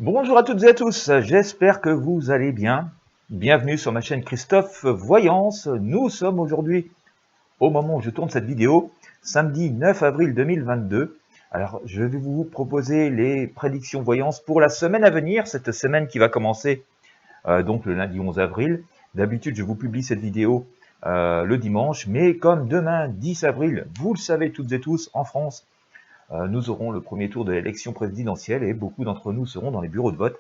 Bonjour à toutes et à tous, j'espère que vous allez bien. Bienvenue sur ma chaîne Christophe Voyance. Nous sommes aujourd'hui, au moment où je tourne cette vidéo, samedi 9 avril 2022. Alors, je vais vous proposer les prédictions voyance pour la semaine à venir, cette semaine qui va commencer donc le lundi 11 avril. D'habitude, je vous publie cette vidéo le dimanche, mais comme demain, 10 avril, vous le savez toutes et tous, en France, nous aurons le premier tour de l'élection présidentielle et beaucoup d'entre nous seront dans les bureaux de vote.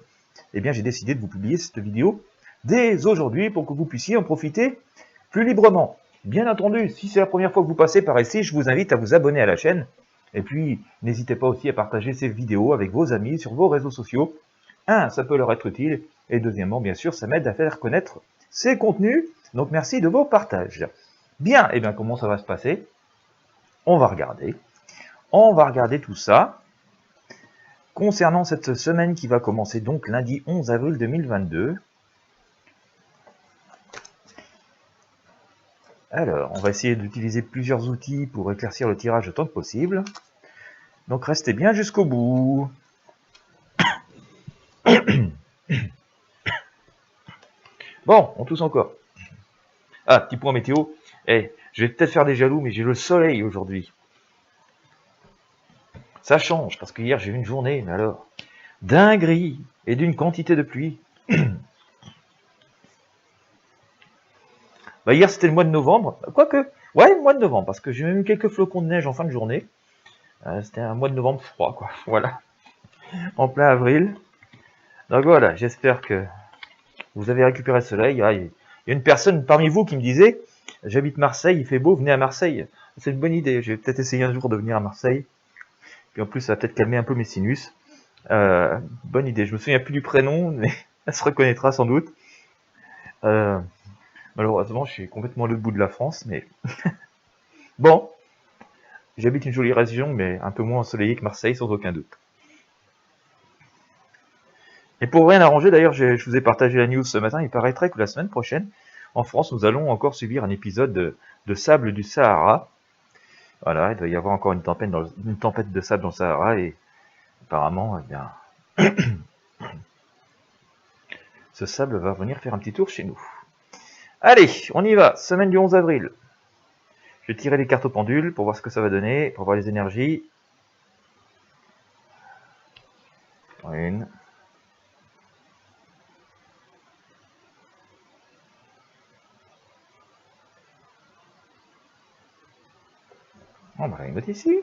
Eh bien, j'ai décidé de vous publier cette vidéo dès aujourd'hui pour que vous puissiez en profiter plus librement. Bien entendu, si c'est la première fois que vous passez par ici, je vous invite à vous abonner à la chaîne. Et puis, n'hésitez pas aussi à partager ces vidéos avec vos amis sur vos réseaux sociaux. Ça peut leur être utile. Et deuxièmement, bien sûr, ça m'aide à faire connaître ces contenus. Donc, merci de vos partages. Bien, et bien, comment ça va se passer? On va regarder tout ça. Concernant cette semaine qui va commencer donc lundi 11 avril 2022, alors on va essayer d'utiliser plusieurs outils pour éclaircir le tirage autant que possible. Donc restez bien jusqu'au bout. Bon, on tousse encore. Ah, petit point météo. Je vais peut-être faire des jaloux, mais j'ai le soleil aujourd'hui. Ça change, parce que hier j'ai eu une journée, mais alors, dinguerie, et d'une quantité de pluie. Bah hier c'était le mois de novembre, quoique, ouais, le mois de novembre, parce que j'ai même eu quelques flocons de neige en fin de journée. C'était un mois de novembre froid, quoi, voilà, en plein avril. Donc voilà, j'espère que vous avez récupéré le soleil. Il y a une personne parmi vous qui me disait, j'habite Marseille, il fait beau, venez à Marseille. C'est une bonne idée, je vais peut-être essayer un jour de venir à Marseille. Puis en plus, ça va peut-être calmer un peu mes sinus. Bonne idée, je me souviens plus du prénom, mais elle se reconnaîtra sans doute. Malheureusement, je suis complètement à l'autre bout de la France, mais bon, j'habite une jolie région, mais un peu moins ensoleillée que Marseille, sans aucun doute. Et pour rien arranger, d'ailleurs, je vous ai partagé la news ce matin, il paraîtrait que la semaine prochaine, en France, nous allons encore subir un épisode de sable du Sahara. Voilà, il doit y avoir encore une tempête de sable dans le Sahara, et apparemment, eh bien, ce sable va venir faire un petit tour chez nous. Allez, on y va, semaine du 11 avril. Je vais tirer les cartes au pendule pour voir ce que ça va donner, pour voir les énergies. Une. On va la mettre ici.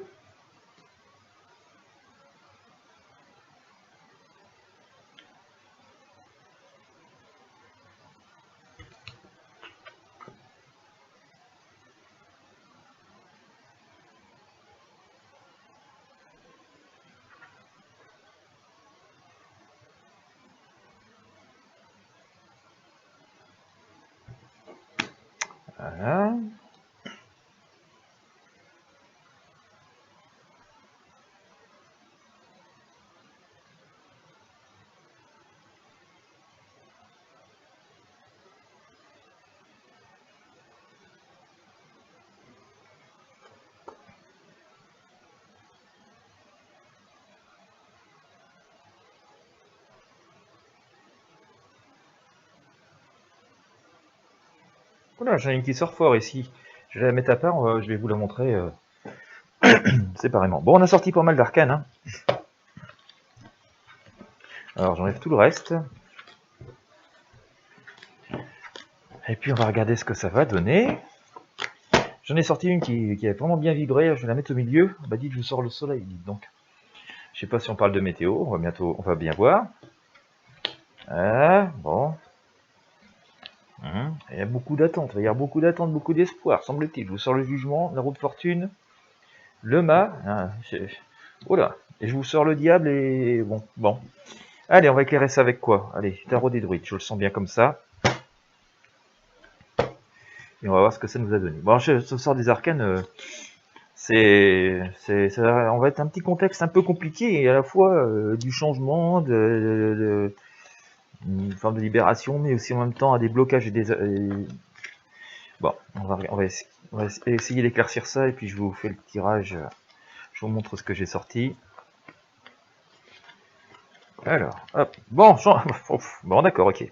Voilà. Voilà, j'en ai une qui sort fort ici. Je vais la mettre à part, je vais vous la montrer séparément. Bon, on a sorti pas mal d'arcanes. Hein. Alors, j'enlève tout le reste. Et puis, on va regarder ce que ça va donner. J'en ai sorti une qui a vraiment bien vibré. Je vais la mettre au milieu. Bah, dites, je vous sors le soleil, dites donc. Je sais pas si on parle de météo. On va bien voir. Ah, bon. Il y a beaucoup d'attentes. Il va y avoir beaucoup d'attentes, beaucoup d'espoir, semble-t-il. Je vous sors le jugement, la roue de fortune, le mât. Oh là. Et je vous sors le diable et bon. Allez, on va éclairer ça avec quoi? Allez, tarot des druides, je le sens bien comme ça. Et on va voir ce que ça nous a donné. Bon, je sors des arcanes, on va être un petit contexte un peu compliqué, et à la fois du changement, une forme de libération, mais aussi en même temps à des blocages bon, on va essayer d'éclaircir ça, et puis je vous fais le tirage, je vous montre ce que j'ai sorti. Alors, hop. Bon, bon d'accord, ok.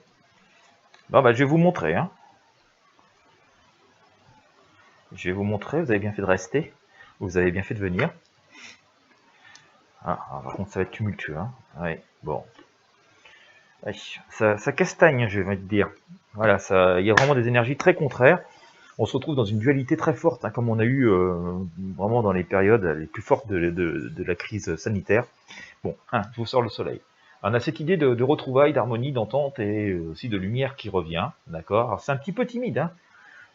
Bon, bah, je vais vous montrer. Hein. Je vais vous montrer. Vous avez bien fait de rester. Vous avez bien fait de venir. Ah, par contre, ça va être tumultueux. Hein. Ouais, bon. Ouais, ça castagne, je vais te dire. Voilà, il y a vraiment des énergies très contraires. On se retrouve dans une dualité très forte, hein, comme on a eu vraiment dans les périodes les plus fortes de la crise sanitaire. Bon, je vous sors le soleil. On a cette idée de retrouvailles, d'harmonie, d'entente et aussi de lumière qui revient, d'accord. Alors c'est un petit peu timide, hein.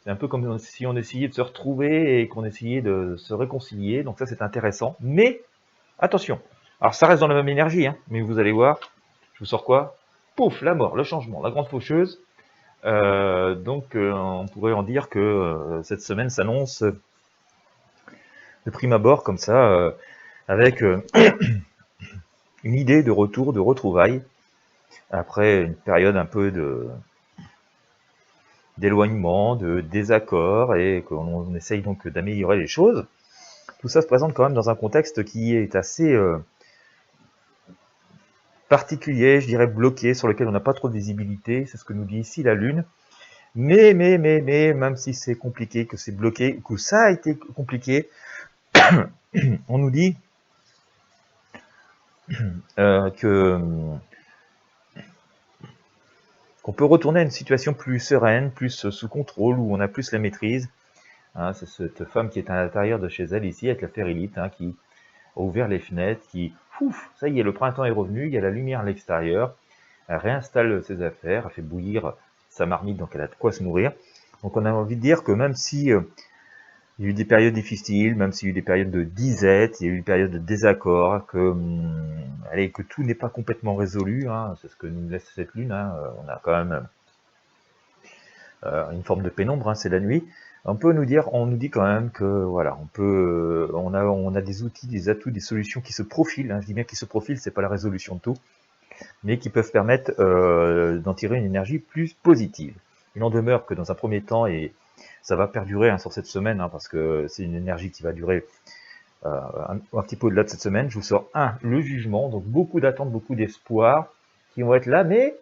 C'est un peu comme si on essayait de se retrouver et qu'on essayait de se réconcilier, donc ça c'est intéressant. Mais, attention, alors ça reste dans la même énergie, hein, mais vous allez voir, je vous sors quoi? Pouf, la mort, le changement, la grande faucheuse. Donc on pourrait en dire que cette semaine s'annonce de prime abord comme ça, avec une idée de retour, de retrouvailles, après une période un peu d'éloignement, de désaccord, et qu'on essaye donc d'améliorer les choses. Tout ça se présente quand même dans un contexte qui est assez particulier, je dirais bloqué, sur lequel on n'a pas trop de visibilité, c'est ce que nous dit ici la Lune. Mais, même si c'est compliqué, que c'est bloqué, que ça a été compliqué, on nous dit qu'on peut retourner à une situation plus sereine, plus sous contrôle, où on a plus la maîtrise. Hein, c'est cette femme qui est à l'intérieur de chez elle ici, avec la ferrilite, hein, qui a ouvert les fenêtres, qui, ça y est, le printemps est revenu, il y a la lumière à l'extérieur, elle réinstalle ses affaires, elle fait bouillir sa marmite, donc elle a de quoi se nourrir. Donc on a envie de dire que même si il y a eu des périodes difficiles, même s'il y a eu des périodes de disette, il y a eu des périodes de désaccord, que tout n'est pas complètement résolu, hein, c'est ce que nous laisse cette lune, hein, on a quand même une forme de pénombre, hein, c'est la nuit. On nous dit quand même que voilà, on a des outils, des atouts, des solutions qui se profilent. Hein, je dis bien qui se profilent, c'est pas la résolution de tout, mais qui peuvent permettre d'en tirer une énergie plus positive. Il en demeure que dans un premier temps, et ça va perdurer, hein, sur cette semaine, hein, parce que c'est une énergie qui va durer un petit peu au-delà de cette semaine. Je vous sors le jugement, donc beaucoup d'attentes, beaucoup d'espoir qui vont être là, mais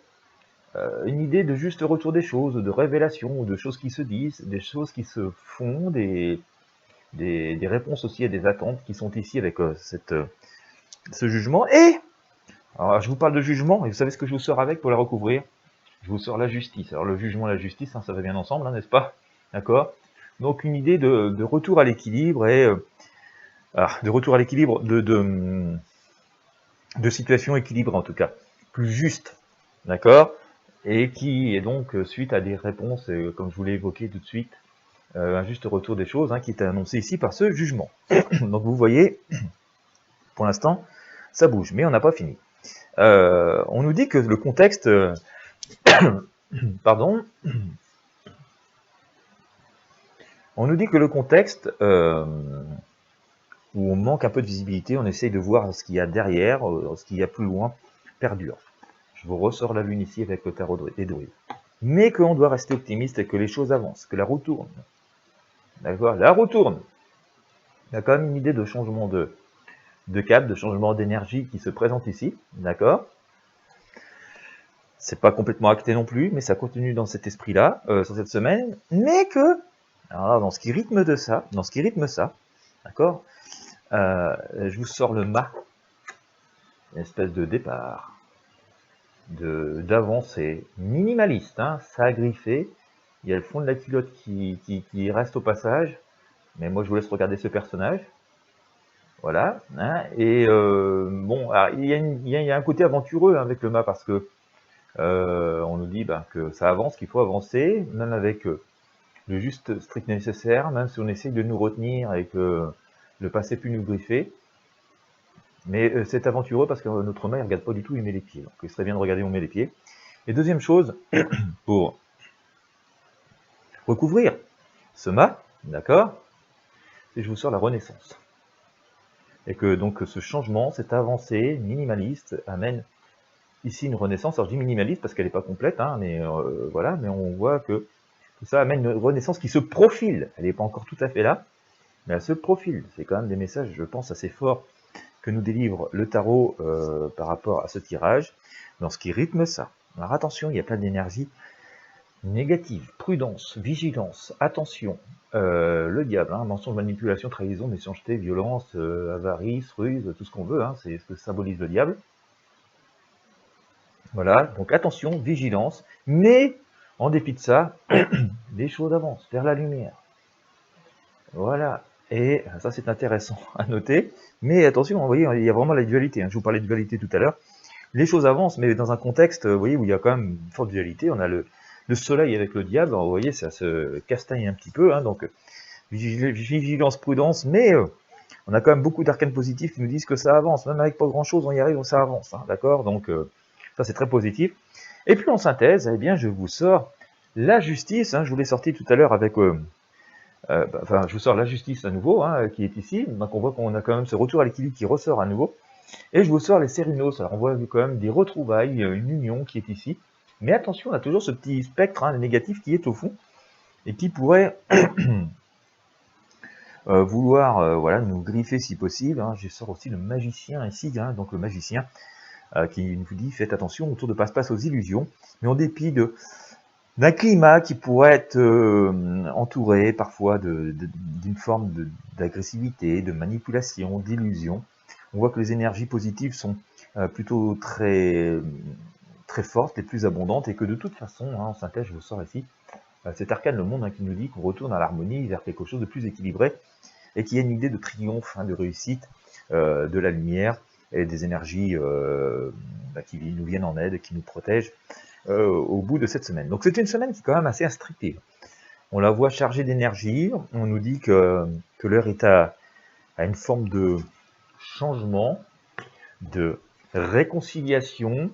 une idée de juste retour des choses, de révélation, de choses qui se disent, des choses qui se font, des réponses aussi à des attentes qui sont ici avec ce jugement. Et alors, je vous parle de jugement, et vous savez ce que je vous sors avec pour la recouvrir? Je vous sors la justice. Alors le jugement et la justice, hein, ça va bien ensemble, hein, n'est-ce pas? D'accord? Donc une idée de retour à l'équilibre, et de retour à l'équilibre, de situation équilibrée en tout cas, plus juste, d'accord? Et qui est donc suite à des réponses, comme je vous l'ai évoqué tout de suite, un juste retour des choses, hein, qui est annoncé ici par ce jugement. Donc vous voyez, pour l'instant, ça bouge, mais on n'a pas fini. On nous dit que le contexte, pardon, on nous dit que le contexte, où on manque un peu de visibilité, on essaye de voir ce qu'il y a derrière, ce qu'il y a plus loin, perdure. Je vous ressors la lune ici avec le tarot des druides. Mais qu'on doit rester optimiste et que les choses avancent, que la roue tourne. D'accord? La roue tourne. Il y a quand même une idée de changement de cap, de changement d'énergie qui se présente ici. D'accord? C'est pas complètement acté non plus, mais ça continue dans cet esprit-là, sur cette semaine. Mais que, alors, dans ce qui rythme ça, d'accord? Je vous sors le mât, une espèce de départ, d'avancée minimaliste, hein, ça a griffé, il y a le fond de la culotte qui reste au passage, mais moi je vous laisse regarder ce personnage, voilà, hein, et bon, alors, il y a un côté aventureux, hein, avec le mât, parce que on nous dit que ça avance, qu'il faut avancer, même avec le juste strict nécessaire, même si on essaye de nous retenir et que le passé peut nous griffer. Mais c'est aventureux parce que notre main ne regarde pas du tout où il met les pieds. Donc il serait bien de regarder où on met les pieds. Et deuxième chose, pour recouvrir ce mât, d'accord, c'est que je vous sors la renaissance. Et que donc ce changement, cette avancée minimaliste amène ici une renaissance. Alors je dis minimaliste parce qu'elle n'est pas complète, hein, mais voilà, mais on voit que tout ça amène une renaissance qui se profile. Elle n'est pas encore tout à fait là, mais elle se profile. C'est quand même des messages, je pense, assez forts que nous délivre le tarot par rapport à ce tirage, dans ce qui rythme ça. Alors attention, il y a plein d'énergie négative, prudence, vigilance, attention, le diable, hein, mensonge, manipulation, trahison, méchanceté, violence, avarice, ruse, tout ce qu'on veut, hein, c'est ce que symbolise le diable. Voilà, donc attention, vigilance, mais en dépit de ça, les choses avancent vers la lumière. Voilà, et ça c'est intéressant à noter, mais attention, vous voyez, il y a vraiment la dualité, hein. Je vous parlais de dualité tout à l'heure. Les choses avancent, mais dans un contexte, vous voyez, où il y a quand même une forte dualité. On a le soleil avec le diable, vous voyez, ça se castagne un petit peu, hein, donc vigilance, prudence, mais on a quand même beaucoup d'arcanes positifs qui nous disent que ça avance, même avec pas grand-chose, on y arrive, ça avance, hein, d'accord, donc ça c'est très positif. Et puis en synthèse, eh bien, je vous sors la justice, hein, je vous l'ai sorti tout à l'heure avec... je vous sors la justice à nouveau, hein, qui est ici, donc on voit qu'on a quand même ce retour à l'équilibre qui ressort à nouveau. Et je vous sors les Cérinos, alors on voit quand même des retrouvailles, une union qui est ici. Mais attention, on a toujours ce petit spectre, hein, négatif qui est au fond, et qui pourrait vouloir voilà, nous griffer si possible, hein. Je sors aussi le magicien ici, hein, donc le magicien qui nous dit faites attention autour de passe-passe aux illusions, mais en dépit d'un climat qui pourrait être entouré parfois d'une forme d'agressivité, de manipulation, d'illusion. On voit que les énergies positives sont plutôt très fortes, les plus abondantes, et que de toute façon, hein, en synthèse, je vous sors ici, cet arcane, le monde, hein, qui nous dit qu'on retourne à l'harmonie, vers quelque chose de plus équilibré, et qu'il y a une idée de triomphe, hein, de réussite, de la lumière, et des énergies qui nous viennent en aide, qui nous protègent au bout de cette semaine. Donc c'est une semaine qui est quand même assez instructive. On la voit chargée d'énergie, on nous dit que l'heure est à une forme de changement, de réconciliation,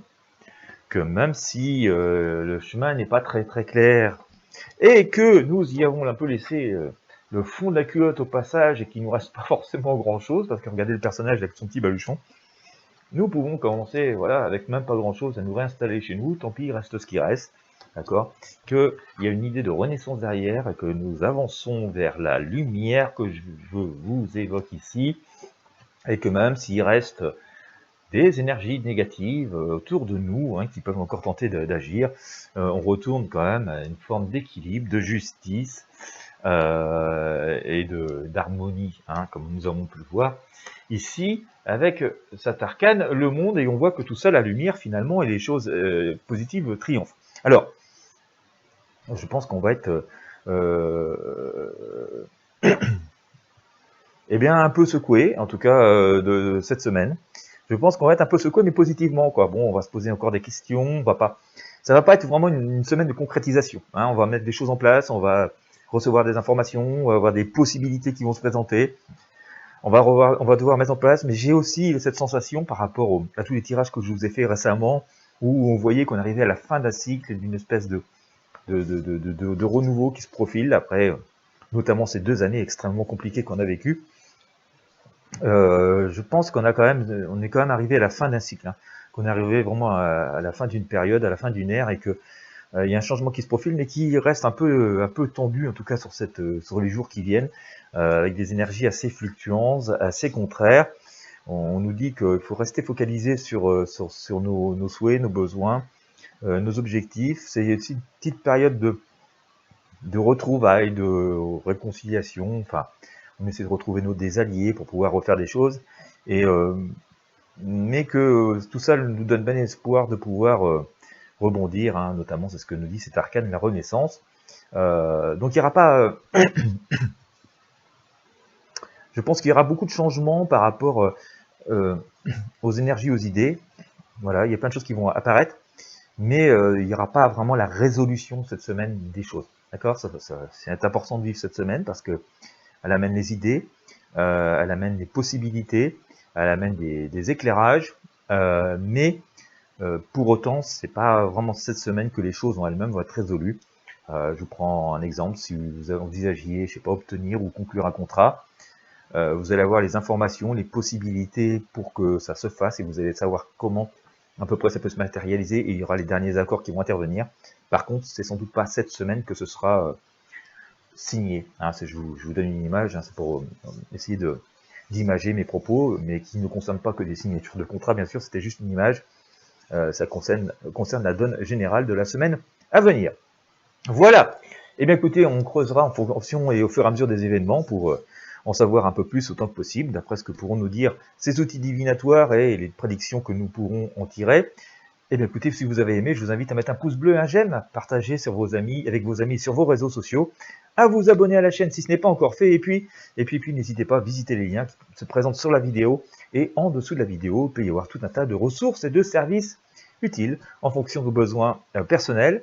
que même si le chemin n'est pas très clair, et que nous y avons un peu laissé le fond de la culotte au passage, et qu'il ne nous reste pas forcément grand-chose, parce que regardez le personnage avec son petit baluchon, nous pouvons commencer, voilà, avec même pas grand-chose, à nous réinstaller chez nous, tant pis, il reste ce qui reste, d'accord, qu'il y a une idée de renaissance derrière, et que nous avançons vers la lumière que je vous évoque ici, et que même s'il reste des énergies négatives autour de nous, hein, qui peuvent encore tenter d'agir, on retourne quand même à une forme d'équilibre, de justice et d'harmonie, hein, comme nous avons pu le voir ici avec cet arcane, le monde, et on voit que tout ça, la lumière finalement, et les choses positives triomphent. Alors, je pense qu'on va être eh bien, un peu secoué, en tout cas de cette semaine. Je pense qu'on va être un peu secoué, mais positivement, quoi. Bon, on va se poser encore des questions, on va pas... Ça va pas être vraiment une semaine de concrétisation, hein. On va mettre des choses en place, on va recevoir des informations, on va avoir des possibilités qui vont se présenter. On va devoir mettre en place, mais j'ai aussi cette sensation par rapport à tous les tirages que je vous ai fait récemment, où on voyait qu'on arrivait à la fin d'un cycle, d'une espèce de renouveau qui se profile, après notamment ces 2 années extrêmement compliquées qu'on a vécues. Je pense on est quand même arrivé à la fin d'un cycle, hein, qu'on est arrivé vraiment à la fin d'une période, à la fin d'une ère, et que il y a un changement qui se profile, mais qui reste un peu tendu, en tout cas sur les jours qui viennent, avec des énergies assez fluctuantes, assez contraires. On nous dit qu'il faut rester focalisé sur nos souhaits, nos besoins, nos objectifs. C'est aussi une petite période de retrouvailles, de réconciliation. Enfin, on essaie de retrouver des alliés pour pouvoir refaire des choses, mais que tout ça nous donne bien espoir de pouvoir rebondir, hein, notamment c'est ce que nous dit cet arcane, la renaissance. Donc il n'y aura pas... je pense qu'il y aura beaucoup de changements par rapport aux énergies, aux idées. Voilà, il y a plein de choses qui vont apparaître, mais il n'y aura pas vraiment la résolution cette semaine des choses. D'accord, c'est important de vivre cette semaine parce que elle amène les idées, elle amène les possibilités, elle amène des éclairages, mais pour autant, c'est pas vraiment cette semaine que les choses en elles-mêmes vont être résolues. Je vous prends un exemple, si vous envisagiez, je sais pas, obtenir ou conclure un contrat, vous allez avoir les informations, les possibilités pour que ça se fasse, et vous allez savoir comment à peu près ça peut se matérialiser, et il y aura les derniers accords qui vont intervenir. Par contre, c'est sans doute pas cette semaine que ce sera signé, hein. Je vous donne une image, hein, c'est pour essayer d'imager mes propos, mais qui ne concernent pas que des signatures de contrat, bien sûr, c'était juste une image. Ça concerne la donne générale de la semaine à venir. Voilà. Eh bien écoutez, on creusera en fonction et au fur et à mesure des événements pour en savoir un peu plus autant que possible, d'après ce que pourront nous dire ces outils divinatoires et les prédictions que nous pourrons en tirer. Eh bien écoutez, si vous avez aimé, je vous invite à mettre un pouce bleu, un j'aime, à partager sur vos amis, avec vos amis sur vos réseaux sociaux, à vous abonner à la chaîne si ce n'est pas encore fait, et puis n'hésitez pas à visiter les liens qui se présentent sur la vidéo, et en dessous de la vidéo, il peut y avoir tout un tas de ressources et de services utiles en fonction de vos besoins personnels.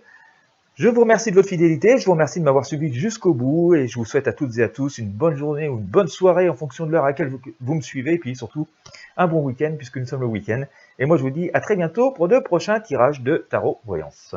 Je vous remercie de votre fidélité, je vous remercie de m'avoir suivi jusqu'au bout, et je vous souhaite à toutes et à tous une bonne journée ou une bonne soirée en fonction de l'heure à laquelle vous me suivez, et puis surtout un bon week-end puisque nous sommes le week-end. Et moi je vous dis à très bientôt pour de prochains tirages de tarot voyance.